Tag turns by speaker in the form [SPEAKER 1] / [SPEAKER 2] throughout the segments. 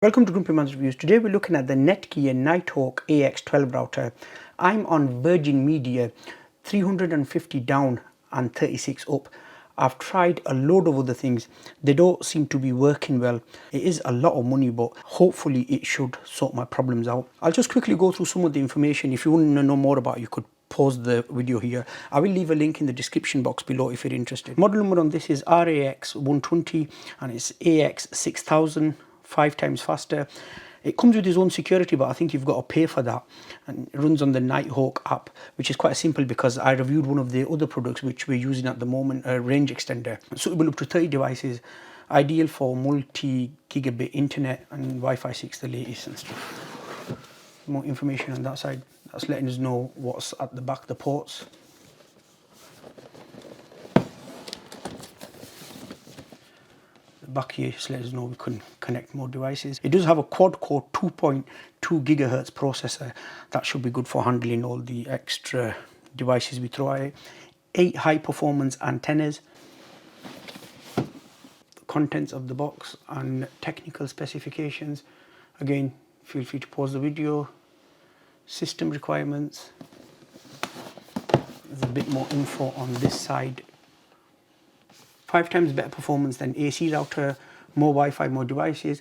[SPEAKER 1] Welcome to GrumpyMan's Reviews. Today we're looking at the NETGEAR Nighthawk AX12 router. I'm on Virgin Media 350 down and 36 up. I've tried a load of other things. They don't seem to be working well. It is a lot of money, but hopefully it should sort my problems out. I'll just quickly go through some of the information. If you want to know more about it, you could pause the video here. I will leave a link in the description box below if you're interested. Model number on this is AX120 and it's AX6000. 5 times faster. It comes with its own security, but I think you've got to pay for that. And it runs on the Nighthawk app, which is quite simple because I reviewed one of the other products which we're using at the moment, a range extender. Suitable up to 30 devices, ideal for multi-gigabit internet and Wi-Fi 6, the latest and stuff. More information on that side. That's letting us know what's at the back of the ports. Back here just let us know we can connect more devices. It does have a quad-core 2.2 gigahertz processor. That should be good for handling all the extra devices we throw at it. 8 high-performance antennas. The contents of the box and technical specifications. Again, feel free to pause the video. System requirements. There's a bit more info on this side. 5 times better performance than AC router, more Wi-Fi, more devices.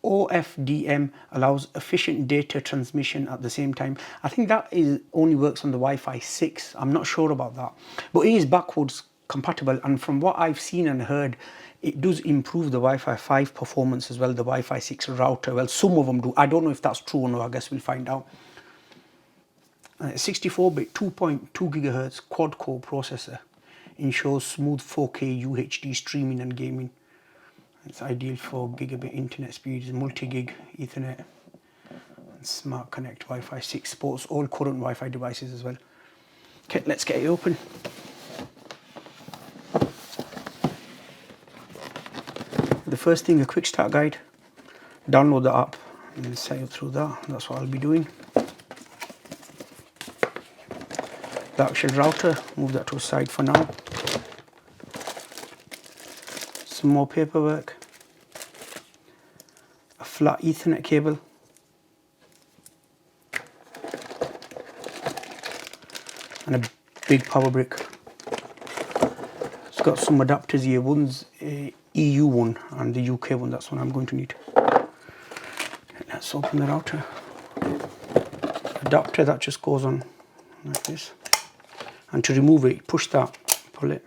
[SPEAKER 1] OFDM allows efficient data transmission at the same time. I think that only works on the Wi-Fi 6. I'm not sure about that. But it is backwards compatible, and from what I've seen and heard, it does improve the Wi-Fi 5 performance as well, the Wi-Fi 6 router. Well, some of them do. I don't know if that's true or not. I guess we'll find out. 64-bit 2.2 gigahertz quad-core processor. Ensures smooth 4K UHD streaming and gaming. It's ideal for gigabit internet speeds, multi-gig Ethernet, and Smart Connect Wi-Fi 6. Supports all current Wi-Fi devices as well. Okay, let's get it open. The first thing, a quick start guide. Download the app and then set up through that. That's what I'll be doing. The actual router, move that to a side for now. Some more paperwork. A flat Ethernet cable. And a big power brick. It's got some adapters here. One's a EU one and the UK one. That's what I'm going to need. Let's open the router. Adapter that just goes on like this. And to remove it, push that, pull it.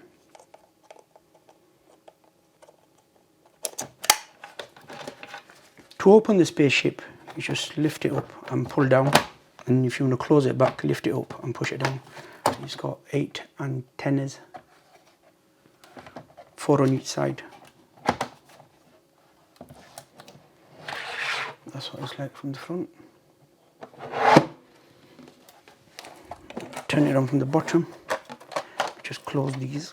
[SPEAKER 1] To open the spaceship, you just lift it up and pull down. And if you want to close it back, lift it up and push it down. It's got 8 antennas, 4 on each side. That's what it's like from the front. Turn it on from the bottom. Just close these.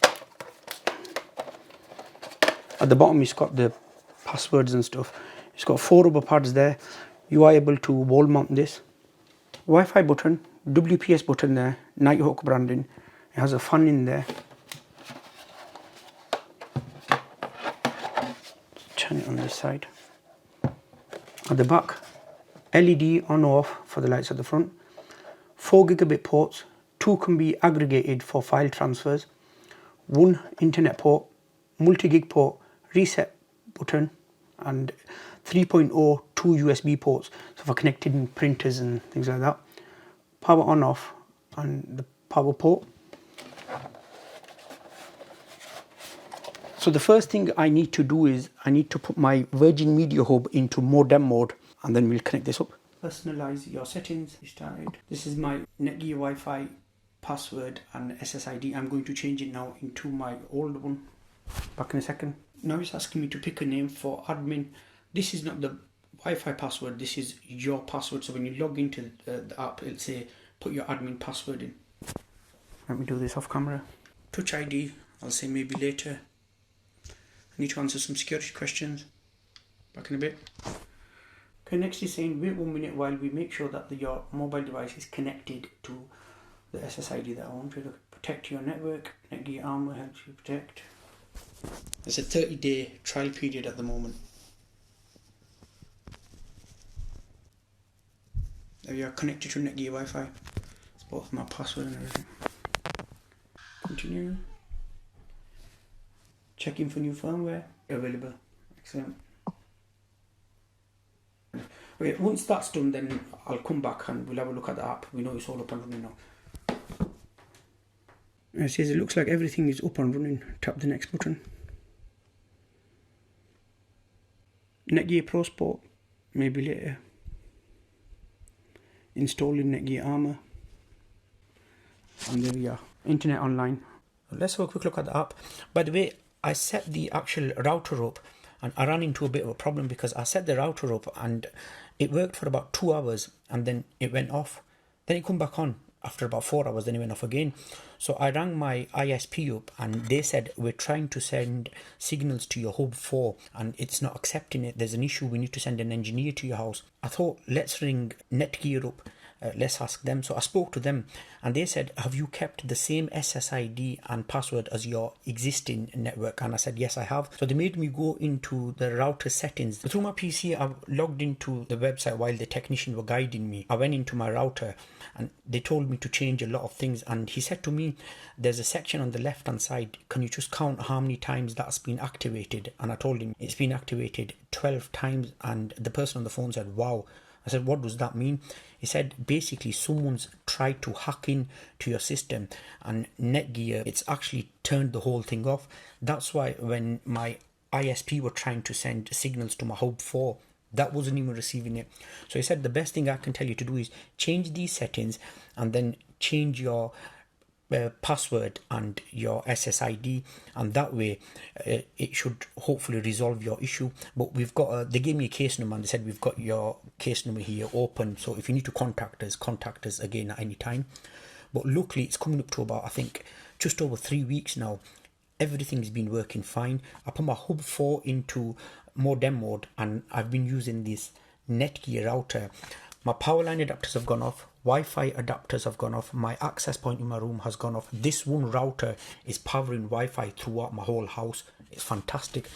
[SPEAKER 1] At the bottom, it's got the passwords and stuff. It's got 4 rubber pads there. You are able to wall mount this. Wi-Fi button, WPS button there, Nighthawk branding. It has a fan in there. Turn it on this side. At the back, LED on or off for the lights at the front. 4 gigabit ports. 2 can be aggregated for file transfers. 1 internet port, multi-gig port, reset button, and 3.0 2 USB ports, so for connecting printers and things like that. Power on off and the power port. So the first thing I need to do is I need to put my Virgin Media Hub into modem mode, and then we'll connect this up. Personalize your settings. Started. This is my NETGEAR Wi-Fi password and SSID. I'm going to change it now into my old one. Back in a second. Now it's asking me to pick a name for admin. This is not the Wi-Fi password, this is your password. So when you log into the app, it'll say put your admin password in. Let me do this off camera. Touch ID, I'll say maybe later. I need to answer some security questions. Back in a bit. Okay, next is saying wait 1 minute while we make sure that your mobile device is connected to the SSID that I want to protect your network. NETGEAR Armor helps you protect. It's a 30-day trial period at the moment. There we are, connected to NETGEAR Wi-Fi. It's both my password and everything. Continue. Checking for new firmware available. Excellent. Okay, once that's done, then I'll come back and we'll have a look at the app. We know it's all up and running now. It says it looks like everything is up and running. Tap the next button. NETGEAR Pro Sport, maybe later. Installing NETGEAR Armor. And there we are, internet online. Let's have a quick look at the app. By the way, I set the actual router up and I ran into a bit of a problem because I set the router up and it worked for about 2 hours and then it went off. Then it come back on after about 4 hours, then it went off again. So I rang my ISP up and they said, we're trying to send signals to your hub 4 and it's not accepting it. There's an issue, we need to send an engineer to your house. I thought, let's ring NETGEAR up. Let's ask them. So I spoke to them and they said, have you kept the same SSID and password as your existing network? And I said, yes, I have. So they made me go into the router settings. Through my PC, I logged into the website while the technician were guiding me. I went into my router and they told me to change a lot of things. And he said to me, there's a section on the left hand side. Can you just count how many times that's been activated? And I told him it's been activated 12 times. And the person on the phone said, wow. I said, what does that mean? He said, basically someone's tried to hack in to your system and NETGEAR, it's actually turned the whole thing off. That's why when my ISP were trying to send signals to my hub 4, that wasn't even receiving it. So he said, the best thing I can tell you to do is change these settings and then change your password and your SSID, and that way it should hopefully resolve your issue. But we've got they gave me a case number and they said we've got your case number here open, so if you need to contact us again at any time. But luckily it's coming up to about, I think, just over 3 weeks now. Everything's been working fine. I put my hub 4 into modem mode and I've been using this NETGEAR router. My power line adapters have gone off, Wi-Fi adapters have gone off, my access point in my room has gone off. This one router is powering Wi-Fi throughout my whole house. It's fantastic.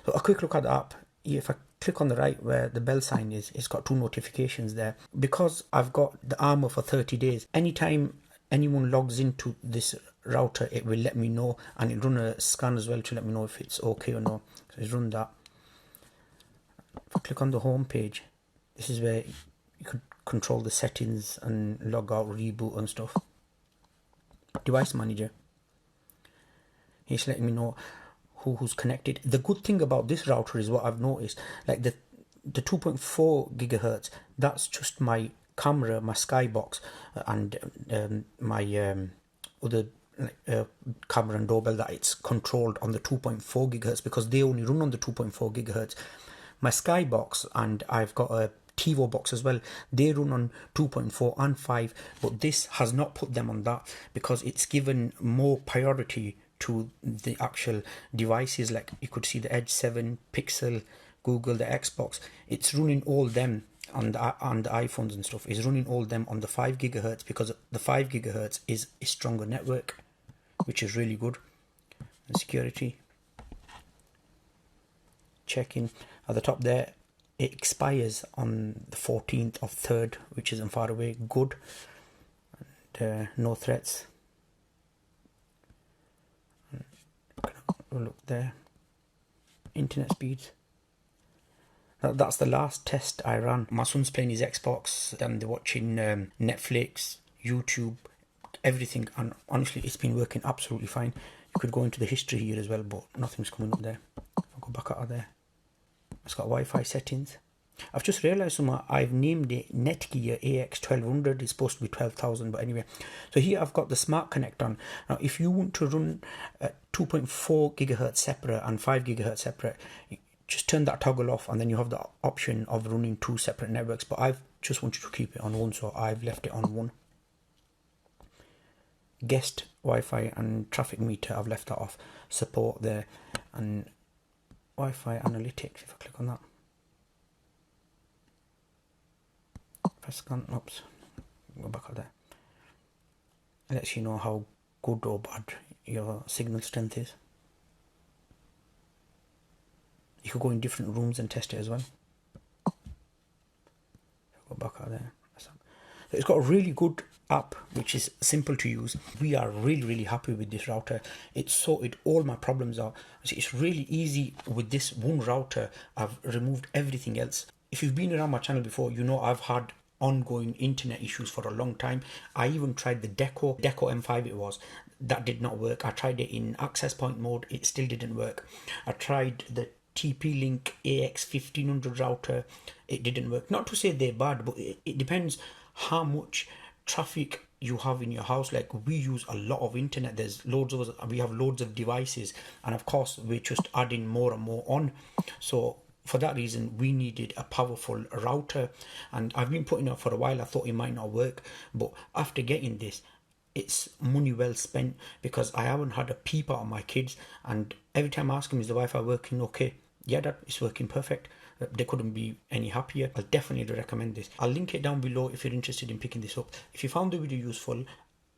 [SPEAKER 1] So a quick look at the app. If I click on the right where the bell sign is, it's got 2 notifications there. Because I've got the Armor for 30 days, anytime anyone logs into this router, it will let me know, and it'll run a scan as well to let me know if it's okay or not. So it's run that. If I click on the home page, this is where you could control the settings and log out, reboot and stuff. Device manager. He's letting me know who's connected. The good thing about this router is what I've noticed, like the 2.4 gigahertz, that's just my camera, my skybox, and my other camera and doorbell, that it's controlled on the 2.4 gigahertz because they only run on the 2.4 gigahertz. My skybox, and I've got a TiVo box as well, they run on 2.4 and 5, but this has not put them on that because it's given more priority to the actual devices. Like you could see the Edge 7, Pixel, Google, the Xbox, it's running all them on the iPhones and stuff, is running all them on the 5 gigahertz because the 5 gigahertz is a stronger network, which is really good. And security, checking at the top there, it expires on the 14th of 3rd, which isn't far away. Good. And, no threats. Look there. Internet speeds. That's the last test I ran. My son's playing his Xbox and they're watching Netflix, YouTube, everything. And honestly, it's been working absolutely fine. You could go into the history here as well, but nothing's coming up there. I'll go back out of there. It's got Wi-Fi settings. I've just realised I've named it NETGEAR AX1200. It's supposed to be 12,000, but anyway. So here I've got the Smart Connect on. Now, if you want to run 2.4 gigahertz separate and 5 gigahertz separate, just turn that toggle off, and then you have the option of running 2 separate networks. But I've just wanted to keep it on one, so I've left it on one. Guest Wi-Fi and traffic meter, I've left that off. Support there, and Wi-Fi analytics, if I click on that, press scan, oops, go back out there. It lets you know how good or bad your signal strength is. You could go in different rooms and test it as well. Go back out there. It's got a really good app which is simple to use. We are really happy with this router. It sorted all my problems out. It's really easy with this one router. I've removed everything else. If you've been around my channel before, you know I've had ongoing internet issues for a long time. I even tried the Deco M5 it was. That did not work. I tried it in access point mode. It still didn't work. I tried the TP-Link AX1500 router. It didn't work. Not to say they're bad, but it depends how much traffic you have in your house. Like, we use a lot of internet. There's loads of us, we have loads of devices, and of course we're just adding more and more on. So for that reason, we needed a powerful router, and I've been putting it for a while. I thought it might not work, but after getting this, it's money well spent, because I haven't had a peep out of my kids, and every time I ask them, is the Wi-Fi working okay? Yeah, Dad, it's working perfect. They couldn't be any happier. I'll definitely recommend this. I'll link it down below if you're interested in picking this up. If you found the video useful,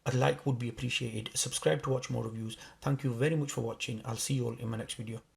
[SPEAKER 1] a like would be appreciated. Subscribe to watch more reviews. Thank you very much for watching. I'll see you all in my next video.